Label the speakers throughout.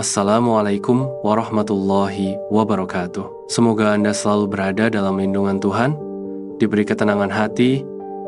Speaker 1: Assalamualaikum warahmatullahi wabarakatuh. Semoga Anda selalu berada dalam lindungan Tuhan, diberi ketenangan hati,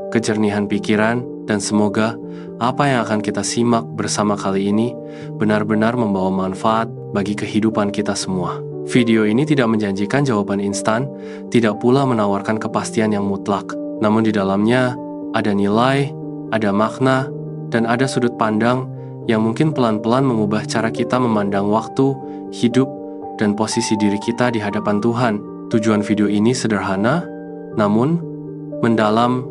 Speaker 1: kejernihan pikiran, dan semoga apa yang akan kita simak bersama kali ini benar-benar membawa manfaat bagi kehidupan kita semua. Video ini tidak menjanjikan jawaban instan, tidak pula menawarkan kepastian yang mutlak. Namun di dalamnya ada nilai, ada makna, dan ada sudut pandang yang mungkin pelan-pelan mengubah cara kita memandang waktu, hidup, dan posisi diri kita di hadapan Tuhan. Tujuan video ini sederhana, namun mendalam,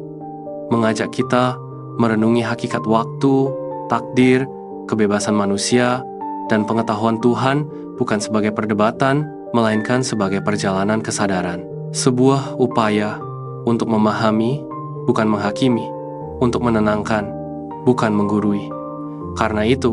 Speaker 1: mengajak kita merenungi hakikat waktu, takdir, kebebasan manusia, dan pengetahuan Tuhan bukan sebagai perdebatan, melainkan sebagai perjalanan kesadaran. Sebuah upaya untuk memahami, bukan menghakimi, untuk menenangkan, bukan menggurui. Karena itu,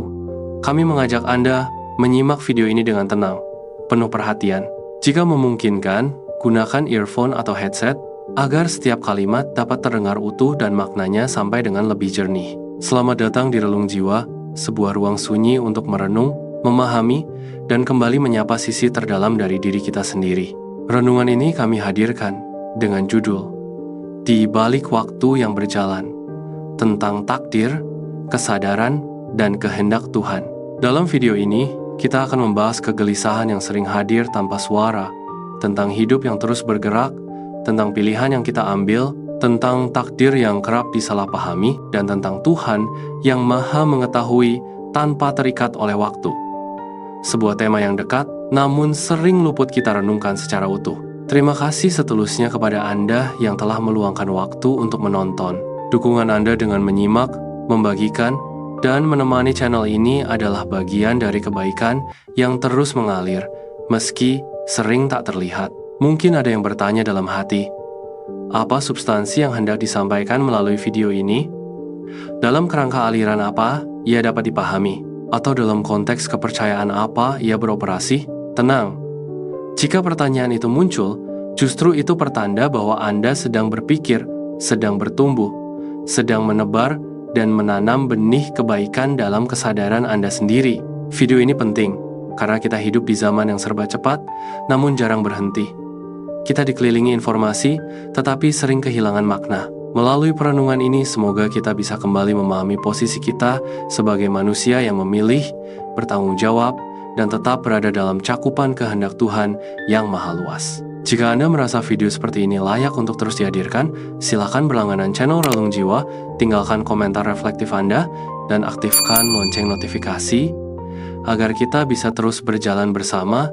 Speaker 1: kami mengajak Anda menyimak video ini dengan tenang, penuh perhatian. Jika memungkinkan, gunakan earphone atau headset agar setiap kalimat dapat terdengar utuh dan maknanya sampai dengan lebih jernih. Selamat datang di Relung Jiwa, sebuah ruang sunyi untuk merenung, memahami, dan kembali menyapa sisi terdalam dari diri kita sendiri. Renungan ini kami hadirkan dengan judul Di Balik Waktu yang Berjalan, tentang takdir, kesadaran, dan kehendak Tuhan. Dalam video ini, kita akan membahas kegelisahan yang sering hadir tanpa suara, tentang hidup yang terus bergerak, tentang pilihan yang kita ambil, tentang takdir yang kerap disalahpahami, dan tentang Tuhan yang Maha Mengetahui tanpa terikat oleh waktu. Sebuah tema yang dekat, namun sering luput kita renungkan secara utuh. Terima kasih setulusnya kepada Anda yang telah meluangkan waktu untuk menonton. Dukungan Anda dengan menyimak, membagikan, dan menemani channel ini adalah bagian dari kebaikan yang terus mengalir, meski sering tak terlihat. Mungkin ada yang bertanya dalam hati, apa substansi yang hendak disampaikan melalui video ini? Dalam kerangka aliran apa ia dapat dipahami? Atau dalam konteks kepercayaan apa ia beroperasi? Tenang, jika pertanyaan itu muncul, justru itu pertanda bahwa Anda sedang berpikir, sedang bertumbuh, sedang menebar, dan menanam benih kebaikan dalam kesadaran Anda sendiri. Video ini penting, karena kita hidup di zaman yang serba cepat, namun jarang berhenti. Kita dikelilingi informasi, tetapi sering kehilangan makna. Melalui perenungan ini, semoga kita bisa kembali memahami posisi kita sebagai manusia yang memilih, bertanggung jawab, dan tetap berada dalam cakupan kehendak Tuhan yang maha luas. Jika Anda merasa video seperti ini layak untuk terus dihadirkan, silakan berlangganan channel Relung Jiwa, tinggalkan komentar reflektif Anda, dan aktifkan lonceng notifikasi, agar kita bisa terus berjalan bersama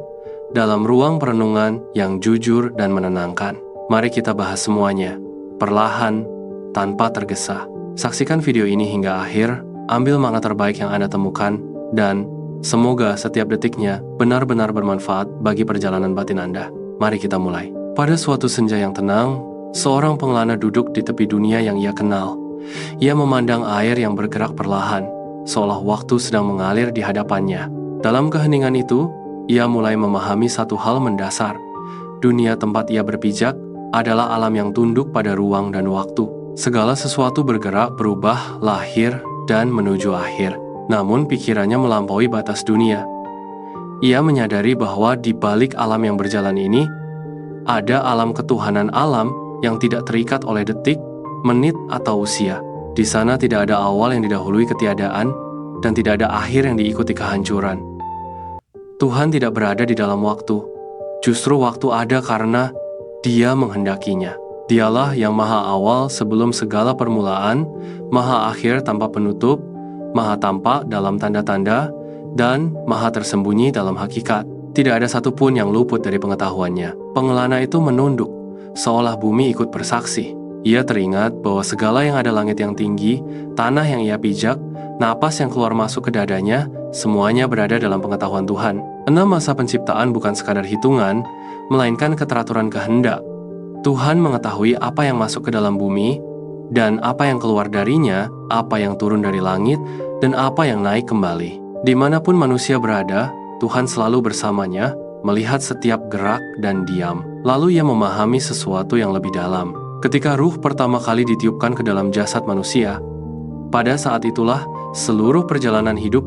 Speaker 1: dalam ruang perenungan yang jujur dan menenangkan. Mari kita bahas semuanya, perlahan, tanpa tergesa. Saksikan video ini hingga akhir, ambil makna terbaik yang Anda temukan, dan semoga setiap detiknya benar-benar bermanfaat bagi perjalanan batin Anda. Mari kita mulai. Pada suatu senja yang tenang, seorang pengelana duduk di tepi dunia yang ia kenal. Ia memandang air yang bergerak perlahan, seolah waktu sedang mengalir di hadapannya. Dalam keheningan itu, ia mulai memahami satu hal mendasar. Dunia tempat ia berpijak adalah alam yang tunduk pada ruang dan waktu. Segala sesuatu bergerak, berubah, lahir, dan menuju akhir. Namun pikirannya melampaui batas dunia. Ia menyadari bahwa di balik alam yang berjalan ini, ada alam ketuhanan alam yang tidak terikat oleh detik, menit, atau usia. Di sana tidak ada awal yang didahului ketiadaan, dan tidak ada akhir yang diikuti kehancuran. Tuhan tidak berada di dalam waktu. Justru waktu ada karena Dia menghendakinya. Dialah yang maha awal sebelum segala permulaan, maha akhir tanpa penutup, maha tampak dalam tanda-tanda, dan maha tersembunyi dalam hakikat. Tidak ada satupun yang luput dari pengetahuannya. Pengelana itu menunduk, seolah bumi ikut bersaksi. Ia teringat bahwa segala yang ada langit yang tinggi, tanah yang ia pijak, napas yang keluar masuk ke dadanya, semuanya berada dalam pengetahuan Tuhan. 6 masa penciptaan bukan sekadar hitungan, melainkan keteraturan kehendak. Tuhan mengetahui apa yang masuk ke dalam bumi, dan apa yang keluar darinya, apa yang turun dari langit, dan apa yang naik kembali. Dimanapun manusia berada, Tuhan selalu bersamanya, melihat setiap gerak dan diam. Lalu ia memahami sesuatu yang lebih dalam. Ketika ruh pertama kali ditiupkan ke dalam jasad manusia, pada saat itulah seluruh perjalanan hidup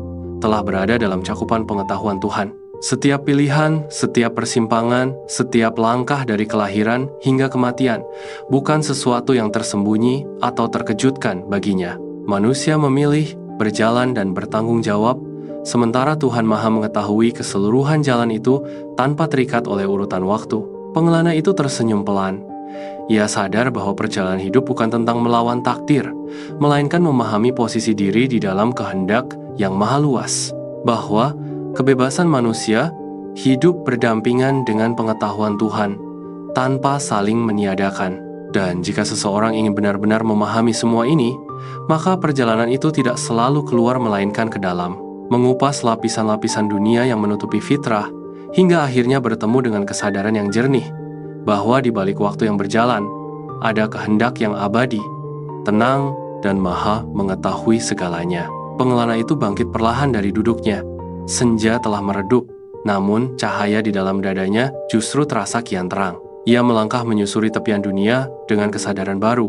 Speaker 1: telah berada dalam cakupan pengetahuan Tuhan. Setiap pilihan, setiap persimpangan, setiap langkah dari kelahiran hingga kematian bukan sesuatu yang tersembunyi atau terkejutkan baginya. Manusia memilih, berjalan dan bertanggung jawab, sementara Tuhan Maha mengetahui keseluruhan jalan itu tanpa terikat oleh urutan waktu. Pengelana itu tersenyum pelan. Ia sadar bahwa perjalanan hidup bukan tentang melawan takdir, melainkan memahami posisi diri di dalam kehendak yang maha luas. Bahwa kebebasan manusia hidup berdampingan dengan pengetahuan Tuhan tanpa saling meniadakan. Dan jika seseorang ingin benar-benar memahami semua ini, maka perjalanan itu tidak selalu keluar melainkan ke dalam, mengupas lapisan-lapisan dunia yang menutupi fitrah, hingga akhirnya bertemu dengan kesadaran yang jernih, bahwa di balik waktu yang berjalan, ada kehendak yang abadi, tenang, dan maha mengetahui segalanya. Pengelana itu bangkit perlahan dari duduknya. Senja telah meredup, namun cahaya di dalam dadanya justru terasa kian terang. Ia melangkah menyusuri tepian dunia dengan kesadaran baru,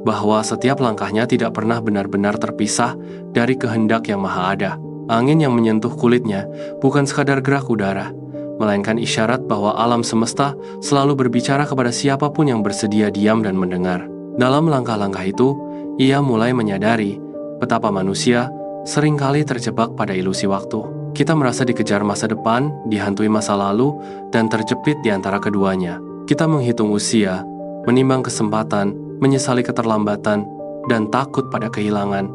Speaker 1: bahwa setiap langkahnya tidak pernah benar-benar terpisah dari kehendak yang maha ada. Angin yang menyentuh kulitnya bukan sekadar gerak udara, melainkan isyarat bahwa alam semesta selalu berbicara kepada siapapun yang bersedia diam dan mendengar. Dalam langkah-langkah itu, ia mulai menyadari betapa manusia seringkali terjebak pada ilusi waktu. Kita merasa dikejar masa depan, dihantui masa lalu, dan terjepit di antara keduanya. Kita menghitung usia, menimbang kesempatan, menyesali keterlambatan, dan takut pada kehilangan.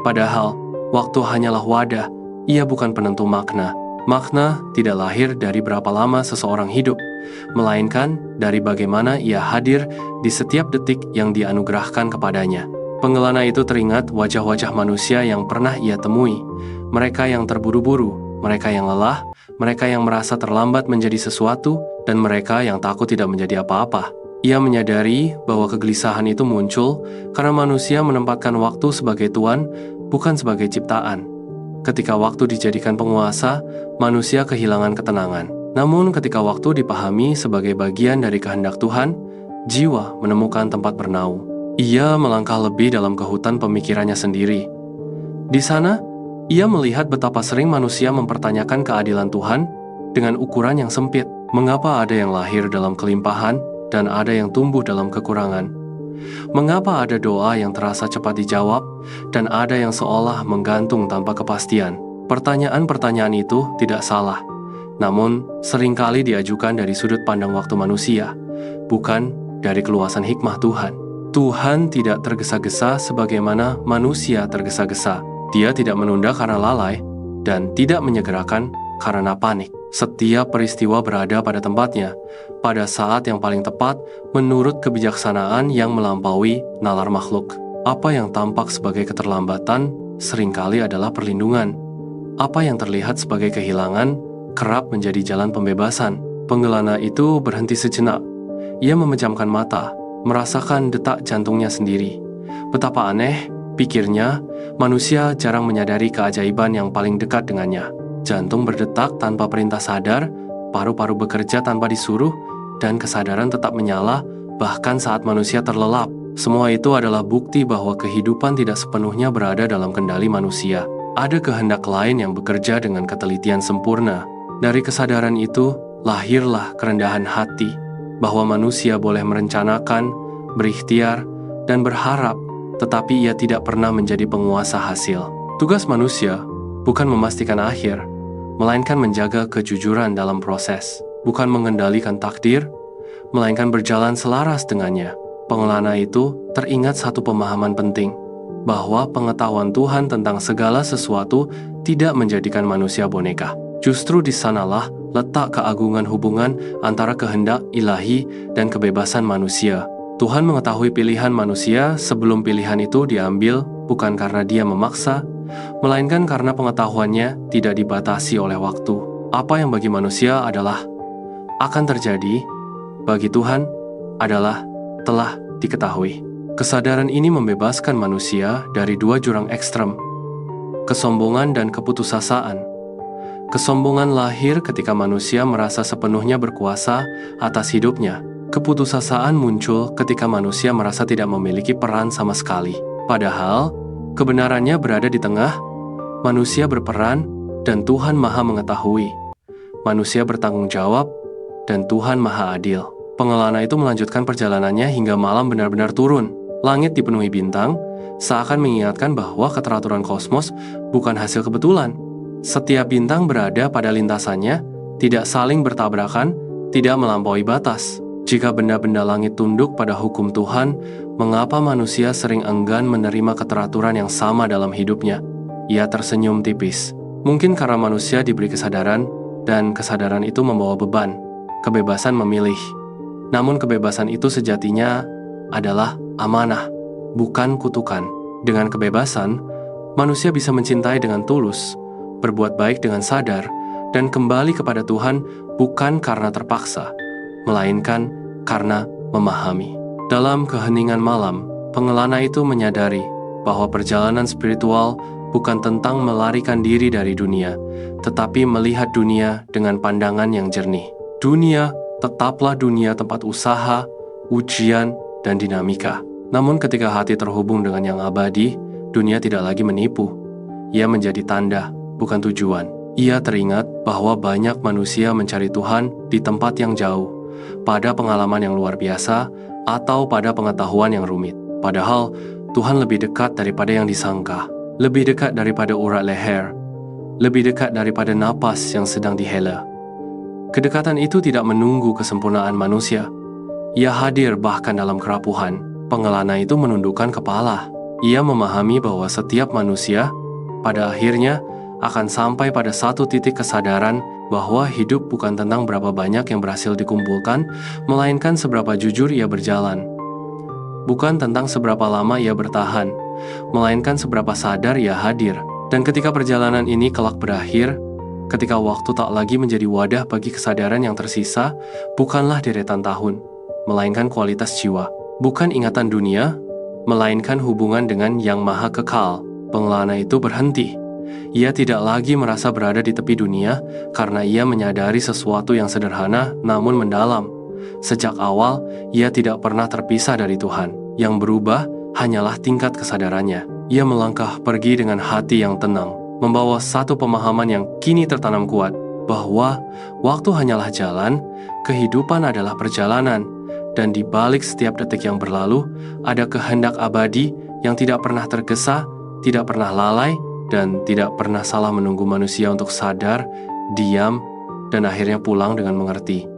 Speaker 1: Padahal, waktu hanyalah wadah, ia bukan penentu makna. Makna tidak lahir dari berapa lama seseorang hidup, melainkan dari bagaimana ia hadir di setiap detik yang dianugerahkan kepadanya. Pengelana itu teringat wajah-wajah manusia yang pernah ia temui, mereka yang terburu-buru, mereka yang lelah, mereka yang merasa terlambat menjadi sesuatu, dan mereka yang takut tidak menjadi apa-apa. Ia menyadari bahwa kegelisahan itu muncul karena manusia menempatkan waktu sebagai tuan, bukan sebagai ciptaan. Ketika waktu dijadikan penguasa, manusia kehilangan ketenangan. Namun ketika waktu dipahami sebagai bagian dari kehendak Tuhan, jiwa menemukan tempat bernaung. Ia melangkah lebih dalam ke hutan pemikirannya sendiri. Di sana, ia melihat betapa sering manusia mempertanyakan keadilan Tuhan dengan ukuran yang sempit. Mengapa ada yang lahir dalam kelimpahan dan ada yang tumbuh dalam kekurangan? Mengapa ada doa yang terasa cepat dijawab dan ada yang seolah menggantung tanpa kepastian? Pertanyaan-pertanyaan itu tidak salah, namun seringkali diajukan dari sudut pandang waktu manusia, bukan dari keluasan hikmah Tuhan. Tuhan tidak tergesa-gesa sebagaimana manusia tergesa-gesa. Dia tidak menunda karena lalai dan tidak menyegerakan karena panik. Setiap peristiwa berada pada tempatnya, pada saat yang paling tepat menurut kebijaksanaan yang melampaui nalar makhluk. Apa yang tampak sebagai keterlambatan seringkali adalah perlindungan. Apa yang terlihat sebagai kehilangan kerap menjadi jalan pembebasan. Pengelana itu berhenti sejenak. Ia memejamkan mata, merasakan detak jantungnya sendiri. Betapa aneh, pikirnya, manusia jarang menyadari keajaiban yang paling dekat dengannya. Jantung berdetak tanpa perintah sadar, paru-paru bekerja tanpa disuruh, dan kesadaran tetap menyala bahkan saat manusia terlelap. Semua itu adalah bukti bahwa kehidupan tidak sepenuhnya berada dalam kendali manusia. Ada kehendak lain yang bekerja dengan ketelitian sempurna. Dari kesadaran itu, lahirlah kerendahan hati, bahwa manusia boleh merencanakan, berikhtiar, dan berharap, tetapi ia tidak pernah menjadi penguasa hasil. Tugas manusia bukan memastikan akhir, melainkan menjaga kejujuran dalam proses, bukan mengendalikan takdir, melainkan berjalan selaras dengannya. Pengelana itu teringat satu pemahaman penting, bahwa pengetahuan Tuhan tentang segala sesuatu tidak menjadikan manusia boneka. Justru di sanalah letak keagungan hubungan antara kehendak ilahi dan kebebasan manusia. Tuhan mengetahui pilihan manusia sebelum pilihan itu diambil, bukan karena dia memaksa, melainkan karena pengetahuannya tidak dibatasi oleh waktu. Apa yang bagi manusia adalah akan terjadi, bagi Tuhan adalah telah diketahui. Kesadaran ini membebaskan manusia dari dua jurang ekstrem, kesombongan dan keputusasaan. Kesombongan lahir ketika manusia merasa sepenuhnya berkuasa atas hidupnya. Keputusasaan muncul ketika manusia merasa tidak memiliki peran sama sekali. Padahal, kebenarannya berada di tengah. Manusia berperan dan Tuhan Maha Mengetahui. Manusia bertanggung jawab, dan Tuhan Maha Adil. Pengelana itu melanjutkan perjalanannya hingga malam benar-benar turun. Langit dipenuhi bintang, seakan mengingatkan bahwa keteraturan kosmos bukan hasil kebetulan. Setiap bintang berada pada lintasannya, tidak saling bertabrakan, tidak melampaui batas. Jika benda-benda langit tunduk pada hukum Tuhan, mengapa manusia sering enggan menerima keteraturan yang sama dalam hidupnya? Ia tersenyum tipis. Mungkin karena manusia diberi kesadaran, dan kesadaran itu membawa beban, kebebasan memilih. Namun kebebasan itu sejatinya adalah amanah, bukan kutukan. Dengan kebebasan, manusia bisa mencintai dengan tulus, berbuat baik dengan sadar, dan kembali kepada Tuhan bukan karena terpaksa, melainkan karena memahami. Dalam keheningan malam, pengelana itu menyadari bahwa perjalanan spiritual bukan tentang melarikan diri dari dunia, tetapi melihat dunia dengan pandangan yang jernih. Dunia tetaplah dunia tempat usaha, ujian, dan dinamika. Namun ketika hati terhubung dengan yang abadi, dunia tidak lagi menipu. Ia menjadi tanda, bukan tujuan. Ia teringat bahwa banyak manusia mencari Tuhan di tempat yang jauh, pada pengalaman yang luar biasa, atau pada pengetahuan yang rumit. Padahal, Tuhan lebih dekat daripada yang disangka, lebih dekat daripada urat leher, lebih dekat daripada napas yang sedang dihela. Kedekatan itu tidak menunggu kesempurnaan manusia. Ia hadir bahkan dalam kerapuhan. Pengelana itu menundukkan kepala. Ia memahami bahwa setiap manusia, pada akhirnya, akan sampai pada satu titik kesadaran bahwa hidup bukan tentang berapa banyak yang berhasil dikumpulkan, melainkan seberapa jujur ia berjalan. Bukan tentang seberapa lama ia bertahan, melainkan seberapa sadar ia hadir. Dan ketika perjalanan ini kelak berakhir, ketika waktu tak lagi menjadi wadah bagi kesadaran yang tersisa, bukanlah deretan tahun, melainkan kualitas jiwa. Bukan ingatan dunia, melainkan hubungan dengan yang maha kekal. Pengelana itu berhenti. Ia tidak lagi merasa berada di tepi dunia karena ia menyadari sesuatu yang sederhana namun mendalam. Sejak awal, ia tidak pernah terpisah dari Tuhan. Yang berubah hanyalah tingkat kesadarannya. Ia melangkah pergi dengan hati yang tenang, membawa satu pemahaman yang kini tertanam kuat, bahwa waktu hanyalah jalan, kehidupan adalah perjalanan, dan di balik setiap detik yang berlalu, ada kehendak abadi yang tidak pernah tergesa, tidak pernah lalai, dan tidak pernah salah menunggu manusia untuk sadar, diam, dan akhirnya pulang dengan mengerti.